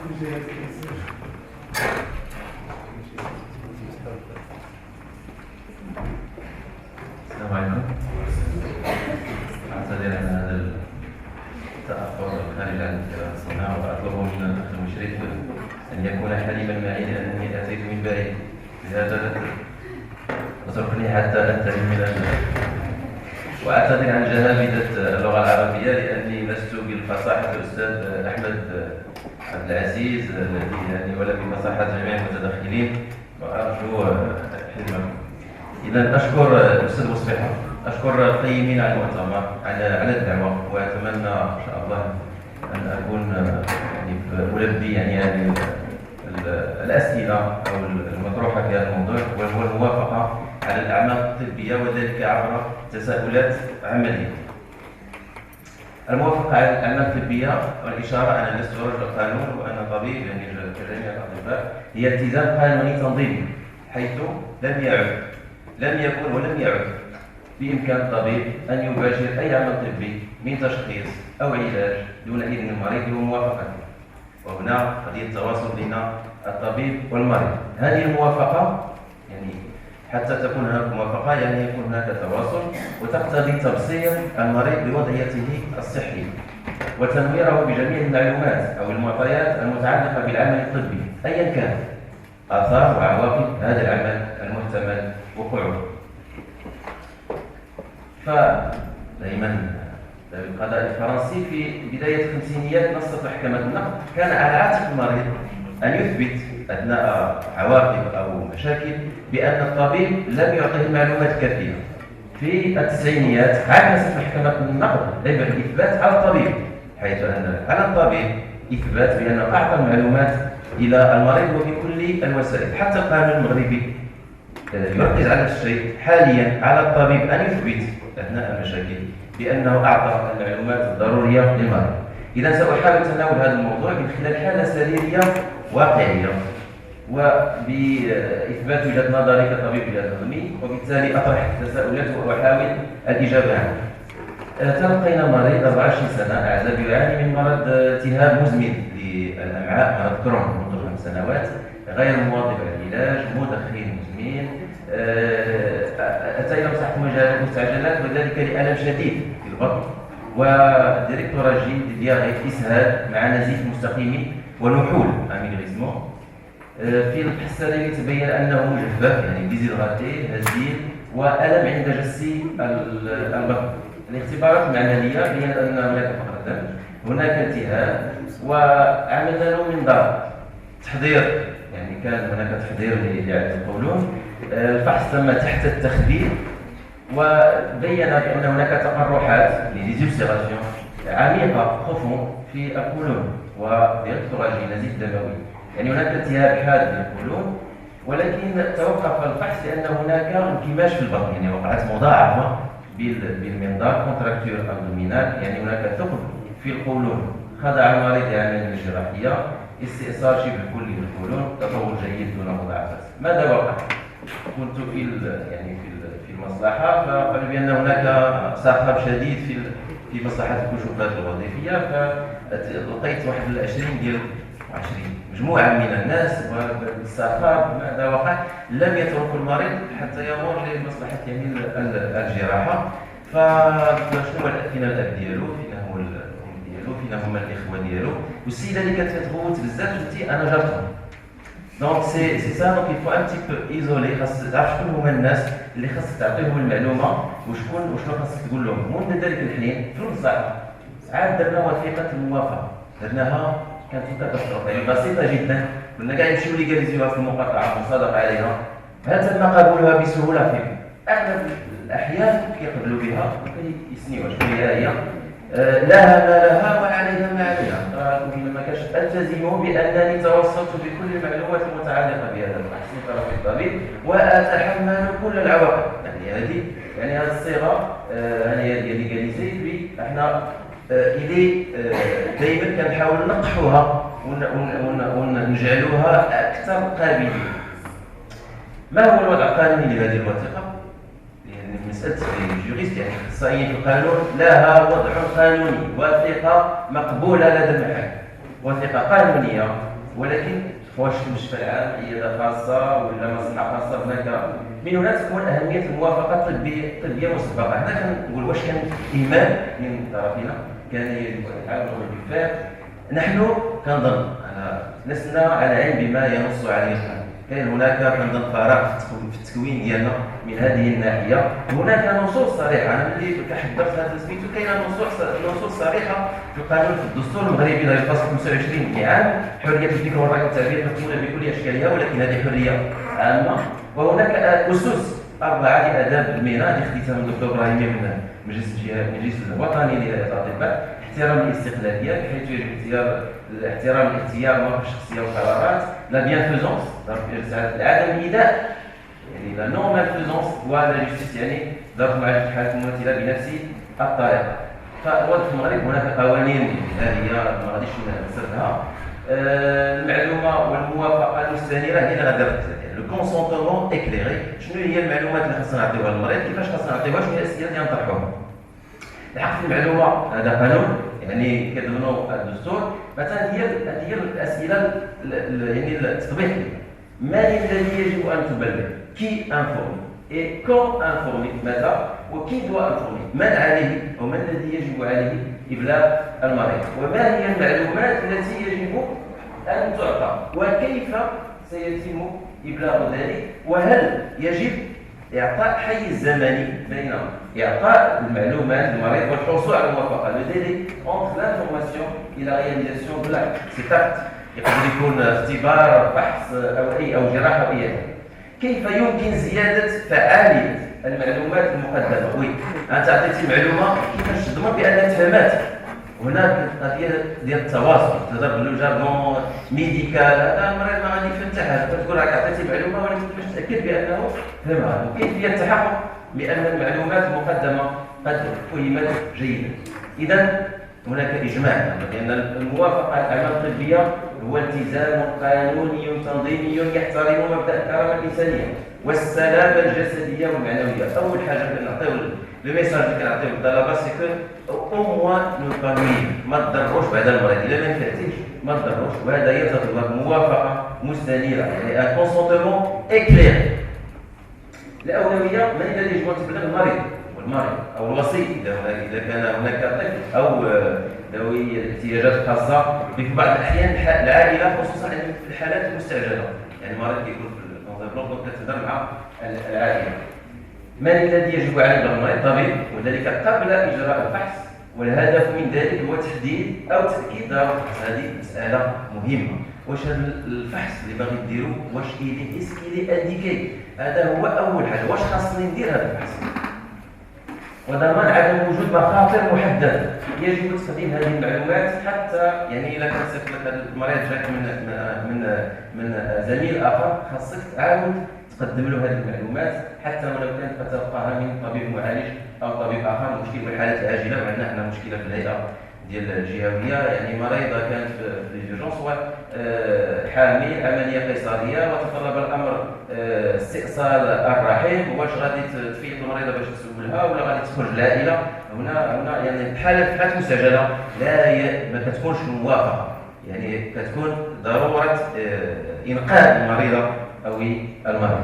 السلام عليكم. أعتذر عن هذا التأخر خارج عن الصناعة، وأطلب من الأخ المشرف أن يكون حليما معي لأنني أتيت من بعيد، لهذا اتركني حتى أنتهي من وأعتذر عن جهابذة اللغة العربية لأني لست بالفصاحة الأستاذ أحمد عبد العزيز الذي ولا بفصاحة جميع المتدخلين، وأرجو حلمكم. إذا أشكر الأستاذ مصبحة، أشكر القيمين على المؤتمر على الدعوة، وأتمنى إن شاء الله أن أكون ألبي هذه الأسئلة أو المطروحة في هذا الموضوع، وهو الموافقة على الأعمال الطبية، وذلك عبر تساؤلات عملية. الموافقة على الأعمال الطبية والإشارة أنا لست رجل قانون وأنا طبيب كجميع الأطباء، هي التزام قانوني تنظيمي، حيث لم يكن ولم يعد بإمكان الطبيب أن يباشر أي عمل طبي من تشخيص أو علاج دون إذن المريض وموافقته. وهنا قضية التواصل بين الطبيب والمريض. هذه الموافقة حتى تكون هناك موافقة يكون هناك تواصل، وتقتضي تبصير المريض بوضعيته الصحية وتنويره بجميع المعلومات أو المعطيات المتعلقة بالعمل الطبي أيا كان آثار وعواقب هذا العمل المحتمل وقوعه. فدائما القضاء الفرنسي في بداية الخمسينيات نصت محكمة النقد كان على عاتق المريض أن يثبت أثناء عواقب أو مشاكل بأن الطبيب لم يعطه المعلومات الكافية. في التسعينيات عكست محكمة النقد عبء الإثبات على الطبيب، حيث أن على الطبيب إثبات بأنه أعطى المعلومات إلى المريض وبكل الوسائل. حتى القانون المغربي يركز على الشيء حاليا على الطبيب أن يثبت أثناء المشاكل بأنه أعطى المعلومات الضرورية للمريض. إذا سأحاول تناول هذا الموضوع من خلال حالة سريرية واقعية، وبإثبات وجهة نظري كطبيب بيطري، وبالتالي أطرح تساؤلات وأحاول الإجابة عنها. تلقينا مريض 24 سنة أعزب يعاني من مرض التهاب مزمن للأمعاء، مرض كرون منذ 5 سنوات، غير مواظب على العلاج، مدخن مزمن، أتى إلى مصحة مستعجلات وذلك لألم شديد في البطن وديريكتوراجي دياري إسهال مع نزيف مستقيم ونحول أميغريزمو. في الفحص السريري تبين أنه مجفف ديزيدراتي هزيل وألم عند جسي البطن. الاختبارات المعملية بينت أن هناك فقر دم، هناك التهاب، وعملنا له منظار تحضير، كان هناك تحضير لإعادة القولون. الفحص تم تحت التخدير وبين بأن هناك تقرحات لديزوبسيراسيون عميقة خفو في القولون وديريكتوراجي نزيف دموي، هناك التهاب حاد للقولون، ولكن توقف الفحص لأن هناك انكماش في البطن، وقعت مضاعفة بالمنظار كونتراكتور ابدومينال، هناك ثقب في القولون. خضع المريض لعملية جراحية، استئصال شبه كلي للقولون، تطور جيد دون مضاعفات. ماذا وقع؟ كنت في المصلحة، فقالوا بأن هناك صخب شديد في مصلحة الكشوفات الوظيفية، فلقيت واحد 20 مجموعة من الناس والصخب. ماذا وقع؟ لم يترك المريض حتى يمر لمصلحة الجراحة. فشنو فينا الأب ديالو، فينا هو الأم ديالو، فينا هما الإخوة ديالو، والسيدة اللي كتغوت بزاف قلتي أنا جارتهم. دونك سي سا، دونك يفو ان تي بو ايزولي، خاص تعرف شكون هما الناس اللي خاصك تعطيهم المعلومة وشنو خاصك تقول لهم. منذ ذلك الحين في المصلحة عاد درنا وثيقة الموافقة، درناها كانت بطريقة بسيطة جدا، كنا كاع نمشيو ليغاليزيوها في المقاطعة ونصادق عليها، هل تم قبولها بسهولة في أغلب الأحيان كيقبلوا بها وكيسنيوها شنو هي لها ما لها وعليها ما عليها. ما كانش التزم بأنني توصلت بكل المعلومات المتعلقة بهذا البحث من طرف الطبيب وأتحمل كل العواقب. هذه الصيغة هي ليغاليزي، احنا دائما كنحاول نقحوها ونجعلوها أكثر قابلية. ما هو الوضع القانوني لهذه الوثيقة؟ مسألة الجوريست اختصائيين في القانون لها وضع قانوني، وثيقة مقبولة لدى المحاكم، وثيقة قانونية ولكن واش في المستشفى العام عياده خاصه ولا مصلحه خاصه، هناك من هنا تكون اهميه الموافقه الطبيه مسبقه. هنا كنقول واش كان ايمان من طرفنا كان يجب ان يتعاملوا بالكفاء. نحن كنظن لسنا على علم بما ينص عليه القانون، كاين هناك كنظن فراغ في التكوين ديالنا من هذه الناحيه. هناك نصوص صريحه، انا ملي كحضرت هذا سميتو كاينه نصوص صريحه في القانون، في الدستور المغربي لا الفصل 25 يعان حريه الفكر والراي والتعبير مكموله بكل اشكالها، ولكن هذه حريه عامه. وهناك اسس 4 لاداب المهنه اللي خديتها من الدكتور ابراهيم من المجلس الوطني للاطباء. احترام الاستقلاليه بحيث يجب احترام الاختيار المواقف الشخصيه والقرارات، لا بيانفيزونس عدم الايذاء، يعني لا نون مالفيزونس، ولا جوستيس يعني ضرب مع الحالة المماثله بنفس الطريقه. فالوضع في المغرب هناك قوانين هذه ما غاديش نسردها. المعلومه والموافقه المستنيره هي اللي غادي لو كونسونتمون اكليري. شنو هي المعلومات اللي خاصنا نعطيوها للمريض، كيفاش خاصنا نعطيوها، شنو هي الاسئله اللي نطرحوها. الحق في المعلومه هذا قانون يعني كيضمنوا الدستور. مثلا هي الاسئله يعني التطبيق، ما الذي يجب ان تبلغ، كي انفورمي اي كون انفورمي، متى وكي دوا انفورمي، من عليه او من الذي يجب عليه ابلاغ المريض، وما هي المعلومات التي يجب ان تعطى، وكيف سيتم ابلاغ ذلك، وهل يجب إعطاء حيز زمني بين إعطاء المعلومات للمريض والحصول على الموافقة. لذلك entre l'information et la réalisation de l'acte. C'est acte يقدر يكون اختبار، فحص أو جراحة أو أي. كيف يمكن زيادة فعالية المعلومات المقدمة؟ وي أنت أعطيتي معلومة، كيفاش تضمن بأنها تفهمات؟ هناك قضيه ديال التواصل، تهضر بالجارغون ميديكال، هذا المريض ما غادي يفهم حتى حاجه، تقول راك عطيتي معلومه ولكن كيفاش تاكد بانه فهمها، وكيفيه التحقق بان المعلومات المقدمه قد فهمت جيدا. اذا هناك اجماع بان الموافقه على الاعمال الطبيه هو التزام قانوني تنظيمي يحترم مبدا الكرامه الانسانيه والسلامه الجسديه والمعنويه. اول حاجه كنعطيو لو ميساج اللي كنعطيو للطلبه سي كو او موان نو بانوي، ما تضروش بعد المريض، الا ما نفعتيش ما تضروش، وهذا يتطلب موافقه مستنيره، يعني ان كونسونتمون اكلير. الاولويه من الذي يجب ان تبلغ المريض والمريض او الوسيط اذا كان هناك طفل او ذوي الاحتياجات الخاصه. في بعض الاحيان العائله خصوصا في الحالات المستعجله، يعني المريض كيكون في الانفلوب كتهضر مع العائله. من الذي يجب عليه بلغ المريض؟ الطبيب، وذلك قبل اجراء الفحص، والهدف من ذلك هو تحديد او تاكيد ضروره الفحص. هذه مساله مهمه، واش هذا الفحص اللي باغي ديرو واش إلي اسكيلي انديكي، هذا هو اول حاجه، واش خاصني ندير هذا الفحص، وضمان عدم وجود مخاطر محدده. يجب تقديم هذه المعلومات حتى يعني الا كان صيفط لك المريض جاك من زميل اخر، خاصك تعاود تقدم له هذه المعلومات حتى ولو كانت تتلقاها من طبيب معالج او طبيب اخر. مشكل في الحالات العاجله، وعندنا احنا مشكله في الهيئه ديال الجهويه، يعني مريضه كانت في ليجورجونس حامل عمليه قيصريه وتطلب الامر استئصال الرحم، واش غادي تفيق المريضه باش تسولها ولا غادي تخرج العائله؟ هنا يعني حالات مستعجله ما كتكونش موافقه، يعني كتكون ضروره انقاذ المريضه او المريض.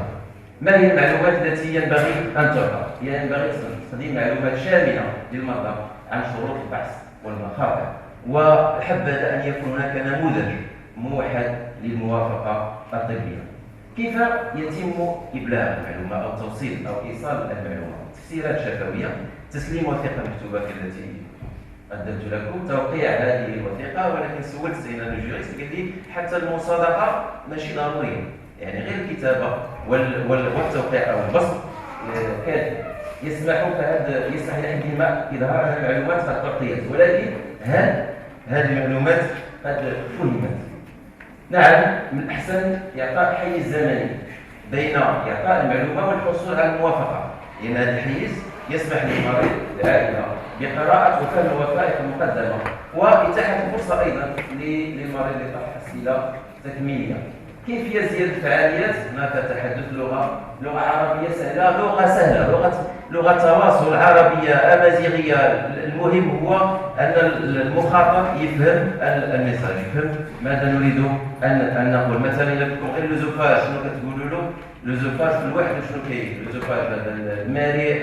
ما هي المعلومات التي ينبغي ان تعطى؟ ينبغي تقديم معلومات شامله للمرضى عن شروط البحث والمخاطر، وحبذا ان يكون هناك نموذج موحد للموافقه الطبيه. كيف يتم ابلاغ المعلومه او توصيل او ايصال المعلومه؟ تفسيرات شفويه، تسليم وثيقه مكتوبه التي قدمت لكم، توقيع هذه الوثيقه. ولكن سولت سيدنا الجوريست قال لي حتى المصادقه ماشي ضروريه، يعني غير الكتابه والتوقيع او البسط كافي، يسمح الى حد ما اظهار ان المعلومات قد اعطيت، ولكن هل هذه المعلومات قد فهمت؟ نعم، من الاحسن اعطاء حيز زمني بين اعطاء المعلومه والحصول على الموافقه، لان هذا الحيز يسمح للمريض العائله بقراءه وفهم الوثائق المقدمه، واتاحه الفرصه ايضا للمريض لطرح اسئله تكميليه. كيفيه زياده الفعاليات؟ هناك تحدث لغه عربيه سهله، لغه لغه تواصل عربيه امازيغيه. المهم هو ان المخاطب يفهم الميساج، يفهم ماذا نريد ان نقول. مثلا الا كنتم غير لوزوفاج شنو كتقولوا له؟ لوزوفاج في الواحد شنو كاين؟ لوزوفاج هذا الماري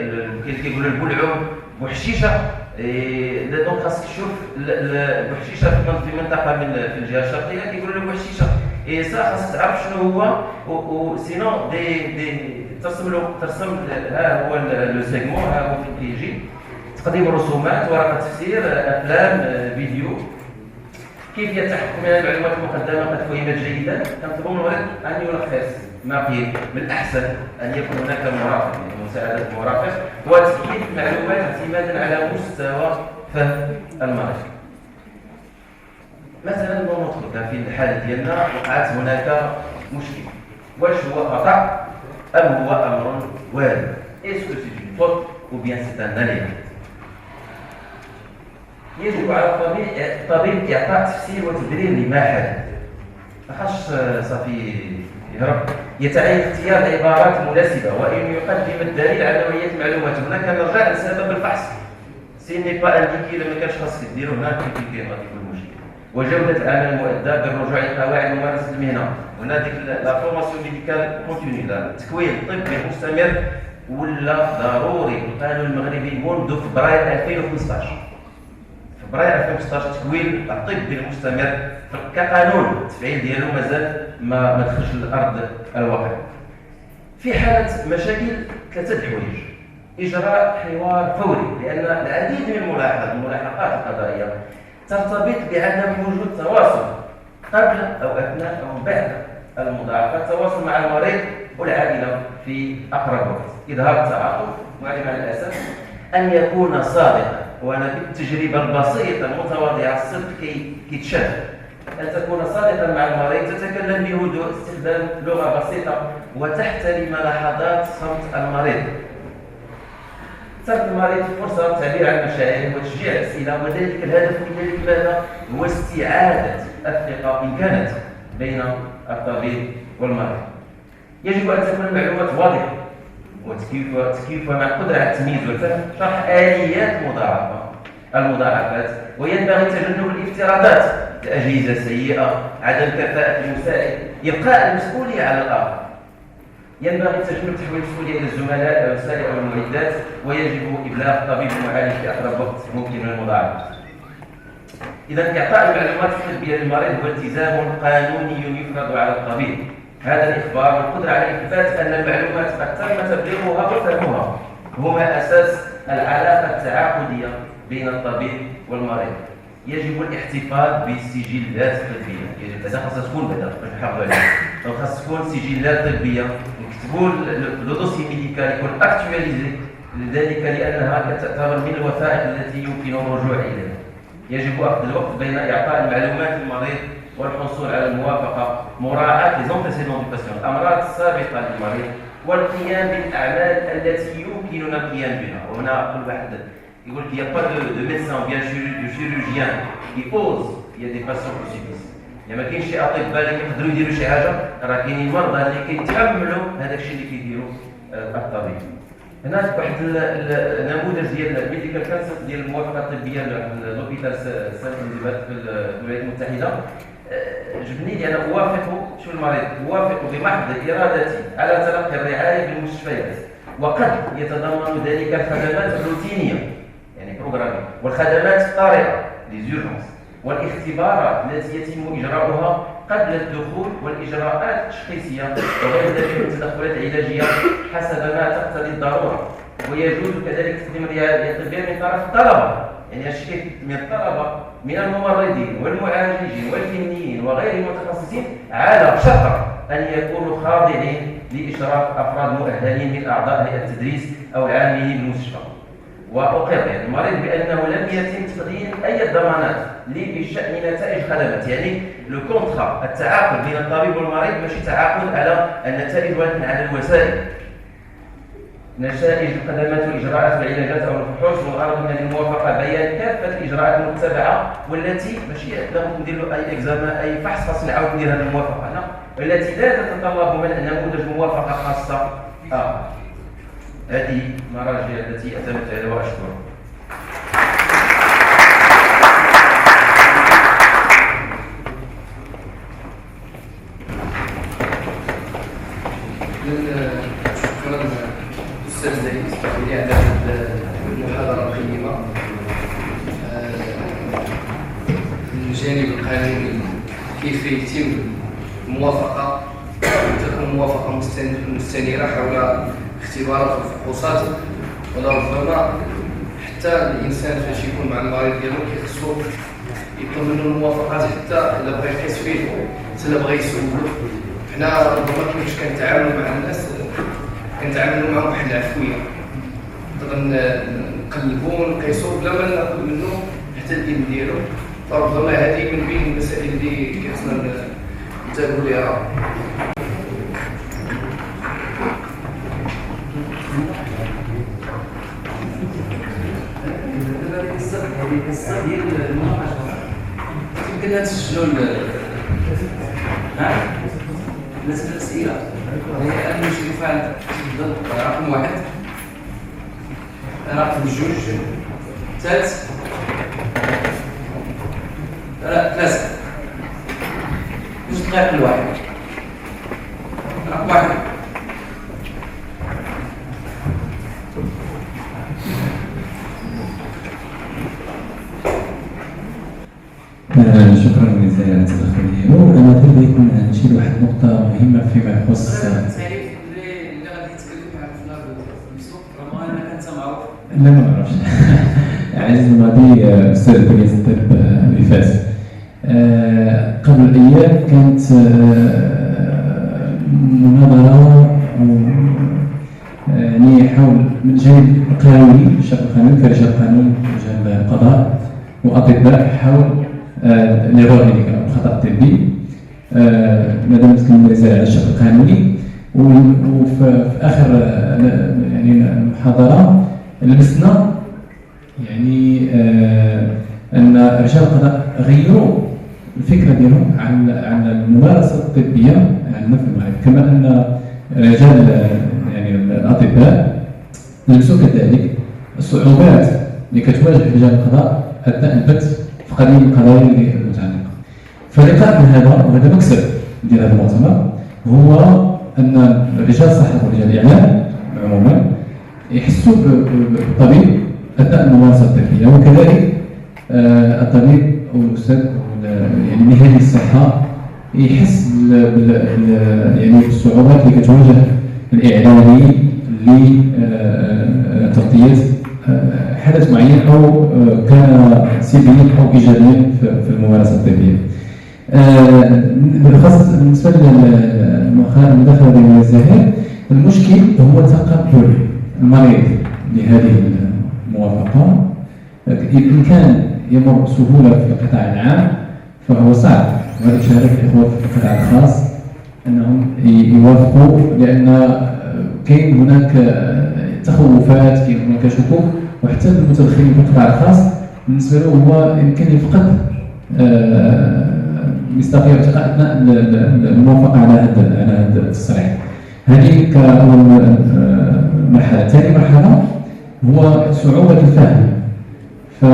كيقولوا البلعوم بوحشيشه. دونك خاصك تشوف بوحشيشه في منطقه من في الجهه الشرقيه كيقولوا له بوحشيشه. خاصك تعرف شنو هو، وسينو دي ترسم ها هو لو سيغمون، ها هو فين كيجي تقديم رسومات، ورقه تفسير، افلام، فيديو، كيفيه التحقق من المعلومات المقدمه قد فهمت جيدا. كنطلبوا من الولد ان يلخص ما قيل. من الاحسن ان يكون هناك مرافق، مساعده المرافق وتسجيل المعلومات اعتمادا على مستوى فهم المريض. مثلا ندخل في الحاله ديالنا وقعت هناك مشكل، واش هو خطا ام هو امر وارد؟ اسكو سي اون فوت او بيان سي ان اليرت؟ يجب على الطبيب اعطاء تفسير وتبرير لما حدث. ما خاصش صافي يهرب. يتعين اختيار العبارات المناسبه وان يقدم الدليل على نوعيه المعلومات. هنا كنرجع لسبب الفحص. سي ني با انديكي، ما كانش خاصك ديرو هنا كاين غادي يكون مشكل. وجوده العمل المؤدى بالرجوع لقواعد ممارسه المهنه. هنا ديك لا فورماسيون ميديكال كونتينيو، التكوين الطبي المستمر ولا ضروري. القانون المغربي منذ فبراير 2015 التكوين الطبي المستمر كقانون التفعيل ديالو مازال ما دخلش للارض الواقع. في حاله مشاكل 3 حوايج: اجراء حوار فوري، لان العديد من الملاحقات القضائيه ترتبط بعدم وجود تواصل قبل او اثناء او بعد المضاعفات. التواصل مع المريض والعائله في اقرب وقت. اظهار التعاطف، وعلى الاساس ان يكون صادقا. وانا بالتجربه البسيطه المتواضعه الصدق كيتشاف. ان تكون صادقا مع المريض، تتكلم بهدوء، استخدام لغه بسيطه، وتحترم لحظات صمت المريض. تعطي المريض فرصه للتعبير عن مشاعره وتشجيع الاسئله، وذلك الهدف من ذلك ماذا؟ هو استعاده الثقه ان كانت بين الطبيب والمريض. يجب ان تكون المعلومات واضحه وتكييفها مع القدره على التمييز والفهم. شرح اليات المضاعفات، وينبغي تجنب الافتراضات: الاجهزه سيئه، عدم كفاءه المساعد، يبقى المسؤوليه على الاخر. ينبغي تجنب تحويل المسؤوليه الى الزملاء او السائق او المعدات، ويجب ابلاغ الطبيب المعالج في اقرب وقت ممكن من المضاعفات. اذا اعطاء المعلومات الطبيه للمريض هو التزام قانوني يفرض على الطبيب. هذا الاخبار والقدره على اثبات ان المعلومات قد تم تبليغها وفهمها هما اساس العلاقه التعاقديه بين الطبيب والمريض. يجب الاحتفاظ بالسجلات الطبيه. هذا خاصها تكون باش نحافظوا عليها. خاص تكون سجلات طبيه، نكتبوا لو دوسي ميديكال يكون اكتواليزي، لذلك لانها تعتبر من الوثائق التي يمكن الرجوع اليها. يجب اخذ الوقت بين اعطاء المعلومات للمريض والحصول على الموافقه، مراعاه لي زونتيسيدون دو باسيون، الامراض السابقه للمريض، والقيام بالاعمال التي يمكننا القيام بها. وهنا كل واحد يقول لك يا با دو ميدسان بيان دو شيروجيان يوز يا دي باسيون كو سيبيس. يعني ما كاينش شي اطباء اللي كيقدروا يديروا شي حاجه، راه كاينين مرضى اللي كيتعملوا هذاك الشيء اللي كيديروا الطبيب. هنا واحد النموذج ديال الميديكال كانسل ديال الموافقه الطبيه لوبيتال سان اليزابيث في الولايات المتحده. جبني لي انا اوافق شو المريض اوافق بمحض ارادتي على تلقي الرعايه بالمستشفيات، وقد يتضمن ذلك الخدمات الروتينيه يعني بروغرامي، والخدمات الطارئه ليزورجونس، والاختبارات التي يتم اجراؤها قبل الدخول، والاجراءات التشخيصيه وغير ذلك من التدخلات العلاجيه حسب ما تقتضي الضروره. ويجوز كذلك تقديم الرعايه الطبيه من طرف الطلبه، يعني الشيء من الطلبه من الممرضين والمعالجين والكلينيين وغير المتخصصين، على شرط ان يكونوا خاضعين لاشراف افراد مؤهلين من اعضاء هيئه التدريس او العاملين بالمستشفى. واقر المريض بانه لم يتم تقديم اي ضمانات بشان نتائج خدمات، يعني لو كونترا التعاقد بين الطبيب والمريض ماشي تعاقد على النتائج ولكن على الوسائل، نتائج الخدمات والاجراءات والعلاجات او الفحوص. والغرض من الموافقه بيان كافه الاجراءات المتبعه، والتي ماشي لابد ندير له اي اكزامان اي فحص خاص نعاود ندير هذه الموافقه هنا، والتي لا تتطلب من نموذج موافقه خاصه. هذه مراجع التي اعتمدت عليها واشكرها. شكرا استاذ زايد على هذه المحاضره القيمه. الجانب القانوني كيف يتم الموافقه تكون موافقه مستنيره حول اختبارات الفحوصات، ولربما حتى الانسان فاش يكون مع المريض ديالو كيخصو يطلب منه الموافقات حتى الا بغى يقيس فيه حتى الا بغى يسولو. حنا ربما كيفاش كنتعاملوا مع الناس كنتعاملوا معهم بواحد العفويه، نقدر نقلبوا ونقيسوا بلا ما ناخذ منه حتى الدين ديالو. فربما هذه من بين المسائل اللي كيخصنا ننتبهوا لها. هذه القصه ديال المناقشه يمكن تسجلوا بالنسبه للاسئله. هي المشرفه عند رقم 1 رقم 2 ثالث 3 جوج دقائق الواحد رقم 1. شكرا جزيلا على التدخل ديالو. انا تبغيت نشير واحد النقطه مهمه فيما يخص اللي غادي يتكلم عرفنا بالسوق راه انا كنسمعو. لا ما نعرفش. عزيز الماضي استاذ كليه الطب اللي فات قبل ايام كانت مناظره يعني حول من جانب القانوني الشق القانوني كرجال قانون رجال القضاء واطباء حول الإغراء الخطأ الطبي. مادام تكلمنا على الشق القانوني وفي آخر يعني المحاضرة لمسنا يعني أن رجال القضاء غيروا الفكرة ديالهم عن الممارسة الطبية عندنا في المغرب، كما أن رجال يعني الأطباء لمسوا كذلك الصعوبات اللي كتواجه رجال القضاء أثناء البت في قضايا القضايا المتعلقه. فلقاء من هذا وهذا مكسب ديال هذا المؤتمر هو ان رجال الصحه ورجال الاعلام عموما يحسوا بالطبيب اثناء الممارسه الطبيه، وكذلك الطبيب او الاستاذ يعني مهني الصحه يحس يعني بالصعوبات اللي كتواجه الاعلامي لتغطيه حدث معين او كان سلبيا او ايجابيا في الممارسه الطبيه. بالخاصه بالنسبه للمداخله ديال الزهير، المشكل هو تقبل المريض لهذه الموافقه. ان كان يمر بسهوله في القطاع العام فهو صعب، وهذا شارك الاخوه في القطاع الخاص انهم يوافقوا، لان كاين هناك تخوفات، كاين هناك شكوك، وحتى المتدخلين في القطاع الخاص بالنسبه له هو يمكن يفقد مصداقيه اثناء الموافقه على هذا التصريح. هذه كأول مرحله. ثاني مرحله هو صعوبه الفهم. ف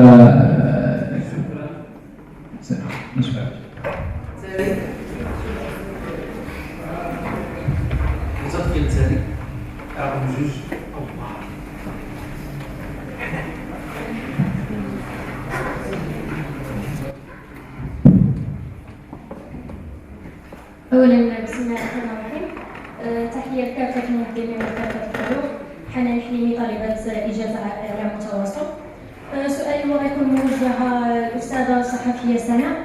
أولا بسم الله الرحمن الرحيم. تحية لكافة المقدمين وكافة الحضور. حنان حليمي طالبة إجازة إعلام متواصل. سؤالي هو غيكون موجه للأستاذة الصحفية سناء.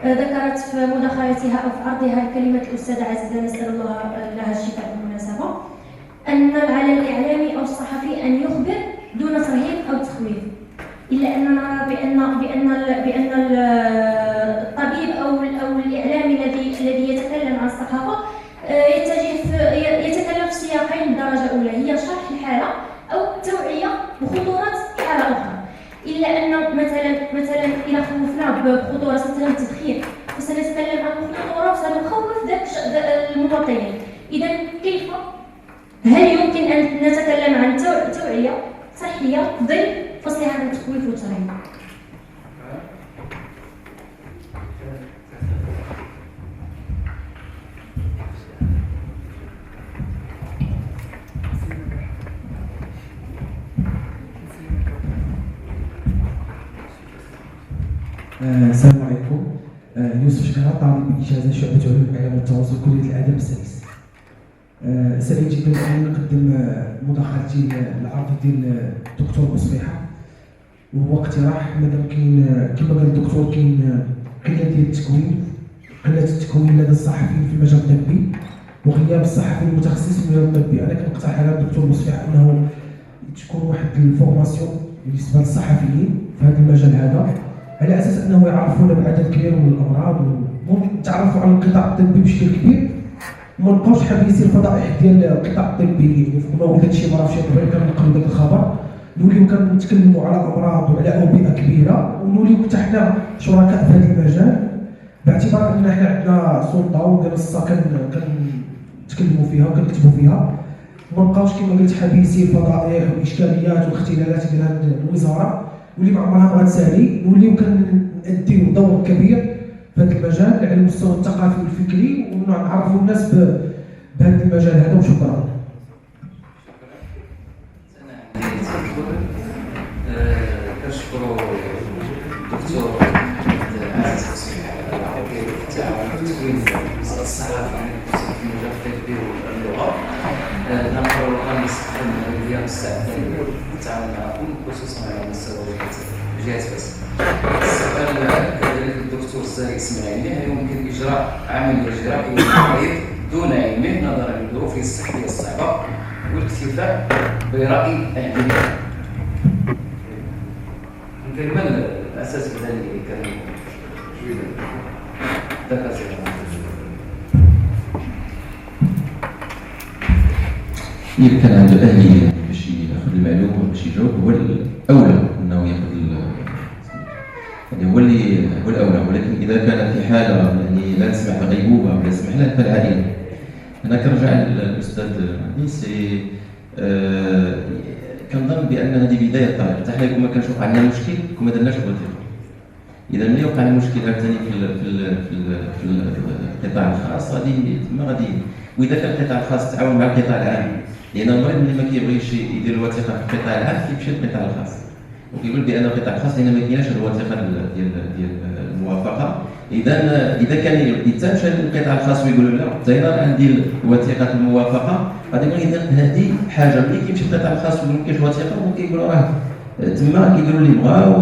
ذكرت في مداخلتها أو في عرضها كلمة الأستاذة عزيزة نسأل الله لها الشفاء بالمناسبة، أن على الإعلامي أو الصحفي أن يخبر دون ترهيب أو تخويف، إلا أننا نرى بأن الطبيب أو الإعلامي الذي يتكلم عن الصحافة يتكلم في سياقين بالدرجة الأولى، هي شرح الحالة أو التوعية بخطورة حالة أخرى. إلا أن مثلا إذا خوفنا بخطورة مثلا التدخين فسنتكلم عن الخطورة وسنخوف ذاك المواطنين. إذا هل يمكن أن نتكلم عن توعيه صحيه ضمن فصيحه التخويف والترهيب. السلام عليكم. يوسف شكرا، طالب بإجازة شعبة علوم الإعلام والتواصل كلية الآداب السادس. سعيد جدا أن نقدم مداخلتي للعرض ديال الدكتور بصفيحة، وهو اقتراح مادام كاين كما قال الدكتور كاين قلة ديال التكوين، قلة التكوين لدى الصحفيين في المجال الطبي وغياب الصحفي المتخصص في المجال الطبي. أنا كنقترح على الدكتور بصفيحة أنه تكون واحد الفورماسيون بالنسبة للصحفيين في هذا المجال هذا، على اساس انه يعرفون بعدد كبير من الامراض ويتعرفوا على القطاع الطبي بشكل كبير، وما نبقاوش حابسين الفضائح ديال القطاع الطبي. يعني كما ولات شي مرة في شي قبيل كنقلوا داك الخبر نوليو كنتكلموا على امراض وعلى اوبئه كبيره، ونوليو حتى حنا شركاء في هذا المجال باعتبار ان حنا عندنا سلطه ومنصه كنتكلموا فيها وكنكتبوا فيها، وما نبقاوش كما قلت حابسين الفضائح والاشكاليات والاختلالات ديال هذه الوزاره واللي ما عمرها ما غتسالي. نوليو كنديو دور كبير في هذا المجال على المستوى الثقافي والفكري ونعرفوا الناس بهذا المجال هذا. وشكرا. كنشكروا الدكتور عزيز بصفيحة على التعاون في تكوين الصحافة في المجال الطبي واللغة. نقدروا غنستخدم الأدوية المستعدة للتعاون معكم خصوصا على مستوى الجهات بس. السؤال كذلك الدكتور ساري إسماعيلي: هل يمكن إجراء عملية جراحية للمريض دون علمه نظرا للظروف الصحية الصعبة والاكتفاء برأي العلماء؟ يمكن ما الأساس في ذلك الكلام؟ إذا كان عنده أهلية باش ياخذ المعلومة باش يجاوب هو الأولى أنه ياخذ، يعني هو الأولى. ولكن إذا كان في حالة يعني لا تسمح بغيبوبة ولا تسمح له فالعائلة. أنا كنرجع للأستاذ سي كنظن بأن هذه بداية الطريق. حتى حنا كما كنشوف عندنا مشكل كما درناش الوظيفة. إذا ملي وقع المشكل عاوتاني في القطاع الخاص غادي وإذا كان القطاع الخاص تعاون مع القطاع العام، لأن المريض اللي ما كيبغيش يدير الوثيقة في القطاع العام كيمشي للقطاع الخاص وكيقول بأن القطاع الخاص لأن ما كايناش الوثيقة ديال الموافقة. إذا كان يتمشى للقطاع الخاص ويقول لا زينا عندي الوثيقة الموافقة، غادي يقول إذا هذه حاجة. ملي كيمشي للقطاع الخاص ويقول ما كاينش وثيقة وكيقولوا راه تما كيديروا اللي بغاو،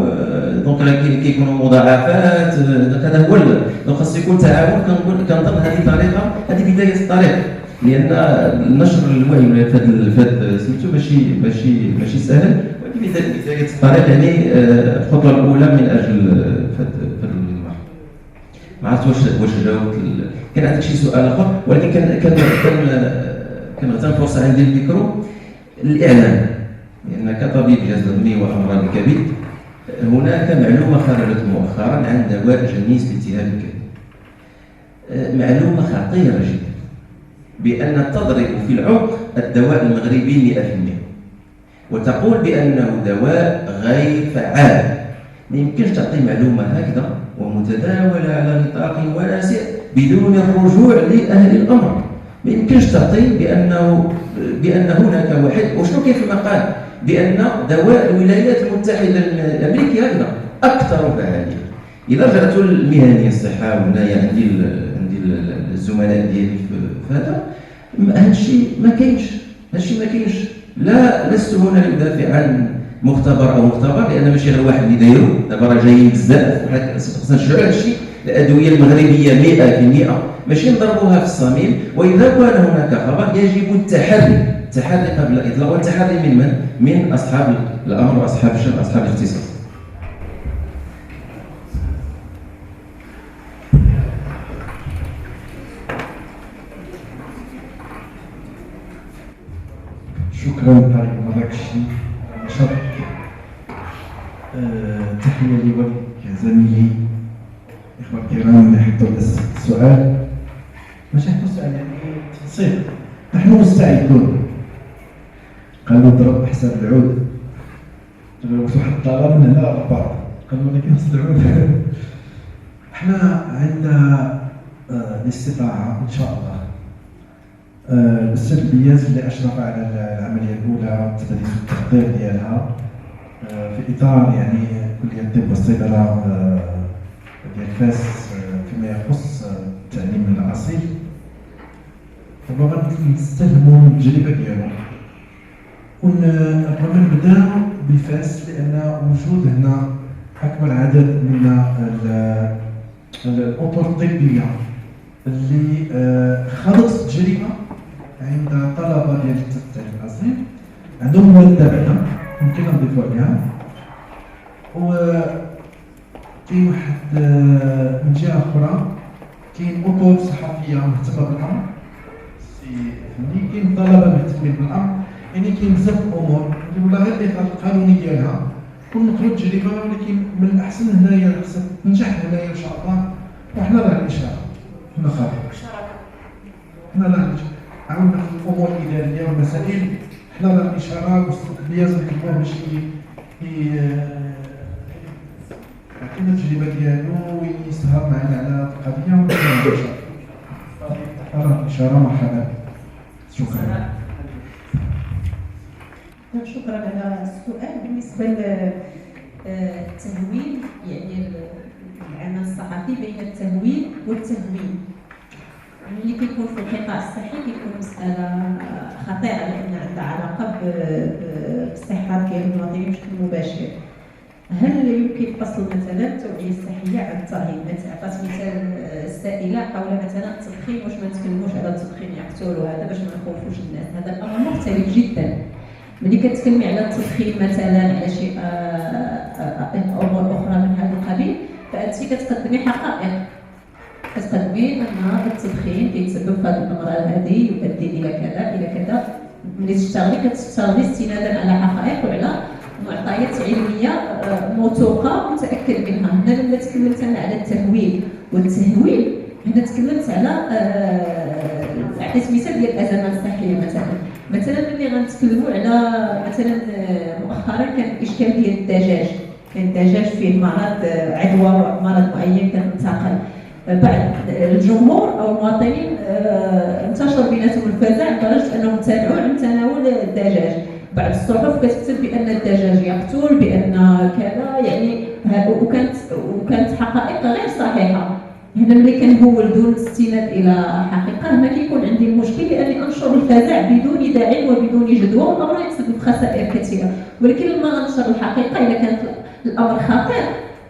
دونك راه كيكونوا مضاعفات. هذا هو دونك خاص يكون تعاون. كنظن هذه طريقه، هذه بدايه الطريق، لان نشر الوعي في هذا سميتو ماشي سهل، ولكن بدايه الطريق يعني الخطوه الاولى من اجل هذا المرض. ما عرفت واش جاوبت. كان عندك شي سؤال اخر، ولكن كان غتنفرص فرصه عندي الميكرو الاعلام، لأن كطبيب جهاز الهضمي وأمراض الكبد هناك معلومة خرجت مؤخرا عن دواء جنيس لالتهاب الكبد، معلومة خطيرة جدا بأن تضرب في العمق الدواء المغربي 100%، وتقول بأنه دواء غير فعال. ما يمكنش تعطي معلومة هكذا ومتداولة على نطاق واسع بدون الرجوع لأهل الأمر. ما يمكنش تعطي بأن هناك واحد، وشنو كاين في المقال؟ بأن دواء الولايات المتحدة الأمريكية هكذا أكثر فعالية. إذا رجعت للمهنية الصحة وهنايا عندي الزملاء ديالي في هذا، هادشي ما كاينش. لا، لست هنا لأدافع عن مختبر أو مختبر، لأن ماشي غير واحد اللي دايرو، دابا راه جايين بزاف، خصنا نشجعوا هادشي. الأدوية المغربية 100% ماشي نضربوها في الصميم. وإذا كان هناك خبر يجب التحري قبل الإطلاق، والتحري من من أصحاب الأمر وأصحاب الشأن وأصحاب الاختصاص. شكرا على هذاك الشيء نشاط. تحية لوليك زميلي إخوة الكرام اللي حطوا السؤال. ماشي حطوا السؤال يعني تفصيل. نحن مستعدون قال له ضرب حساب العود. جاوبت واحد الطلب من هنا للبار، قال له ولكن خص العود. احنا عندنا الاستطاعه ان شاء الله. الاستاذ البياز اللي اشرف على العمليه الاولى والتدريس والتحضير ديالها في اطار يعني كليه الطب والصيدله ديال فاس فيما يخص التعليم الاصيل. دابا غنستلموا التجربه ديالهم وربما نبداو بفاس لان موجود هنا اكبر عدد من الاطر الطبيه اللي خاضت التجربه عند طلبه ديال التعليم الاصيل عندهم ماده بعدا يمكن نضيفوا عليها. و كاين واحد من جهه اخرى كاين اطر صحفيه مهتمه بالامر، فهمتي، كاين طلبه مهتمين بالامر، يعني كاين بزاف الامور اللي والله غير الاطار القانوني ديالها ونقروا التجربه، ولكن من الاحسن هنايا خصها تنجح هنايا ان شاء الله. وحنا راه الاشاره حنا خاطر حنا راه عاونا في الامور الاداريه والمسائل، حنا راه الاشاره والبياز نكتبوه باش يعطينا التجربه ديالو ويسهر معنا على القضيه ونكملوا ان شاء الله. راه الاشاره مرحبا. شكرا. شكرا على السؤال. بالنسبه للتهويل، يعني العمل الصحفي بين التهويل والتهوين، ملي كيكون في القطاع الصحي كيكون مساله خطيره لان عندها علاقه بالصحه ديال المواطنين بشكل مباشر. هل يمكن فصل مثلا التوعيه الصحيه عن الطهي؟ عطات مثال السائله حول مثلا التدخين، واش ما نتكلموش على التدخين يقتل وهذا باش ما نخوفوش الناس، هذا الامر مختلف جدا. ملي كتكلمي على التدخين مثلا على شي امور اخرى من هذا القبيل، فانت كتقدمي حقائق، كتقدمي ان التدخين كيتسبب في هذه الامراض هذه، يؤدي الى كذا الى كذا. ملي تشتغلي كتشتغلي استنادا على حقائق وعلى معطيات علميه موثوقه متاكد منها. هنا لما تكلمت انا على التهويل والتهويل، هنا تكلمت على عطيت مثال ديال الازمات الصحيه. مثلا ملي غنتكلموا على مثلا مؤخرا كان الاشكال ديال الدجاج، كان الدجاج فيه مرض عدوى مرض معين كتنتقل، بعض الجمهور او المواطنين انتشر بيناتهم الفزع لدرجه انهم امتنعوا عن تناول الدجاج. بعض الصحف كتكتب بان الدجاج يقتل، بان كذا، يعني وكانت حقائق غير صحيحه. هنا ملي كنهول دون استناد الى حقيقه، هنا كيكون عندي المشكل لاني انشر الفزع بدون داعي وبدون جدوى، والامر يتسبب خسائر كثيره. ولكن لما غنشر الحقيقه، اذا كان الامر خطير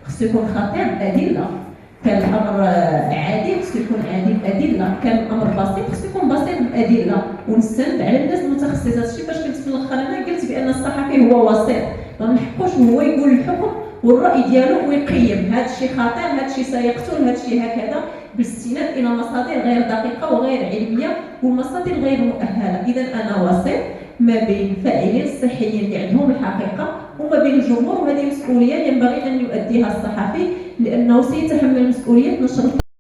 خصو يكون خطير بادله، كان الامر عادي خصو يكون عادي بادله، كان الامر بسيط خصو يكون بسيط بادله، ونستند على الناس المتخصصه. هادشي فاش كنت في الاخر انا قلت بان الصحفي هو وسيط، ما نحقوش هو يقول الحكم والراي ديالو ويقيم هذا الشيء خطير، هذا الشيء سيقتل، هذا الشيء هكذا، بالاستناد الى مصادر غير دقيقه وغير علميه والمصادر غير مؤهله. اذا انا وسيط ما بين الفاعلين الصحيين اللي عندهم الحقيقه وما بين الجمهور، وهذه مسؤوليه ينبغي ان يؤديها الصحفي لانه سيتحمل مسؤوليه نشر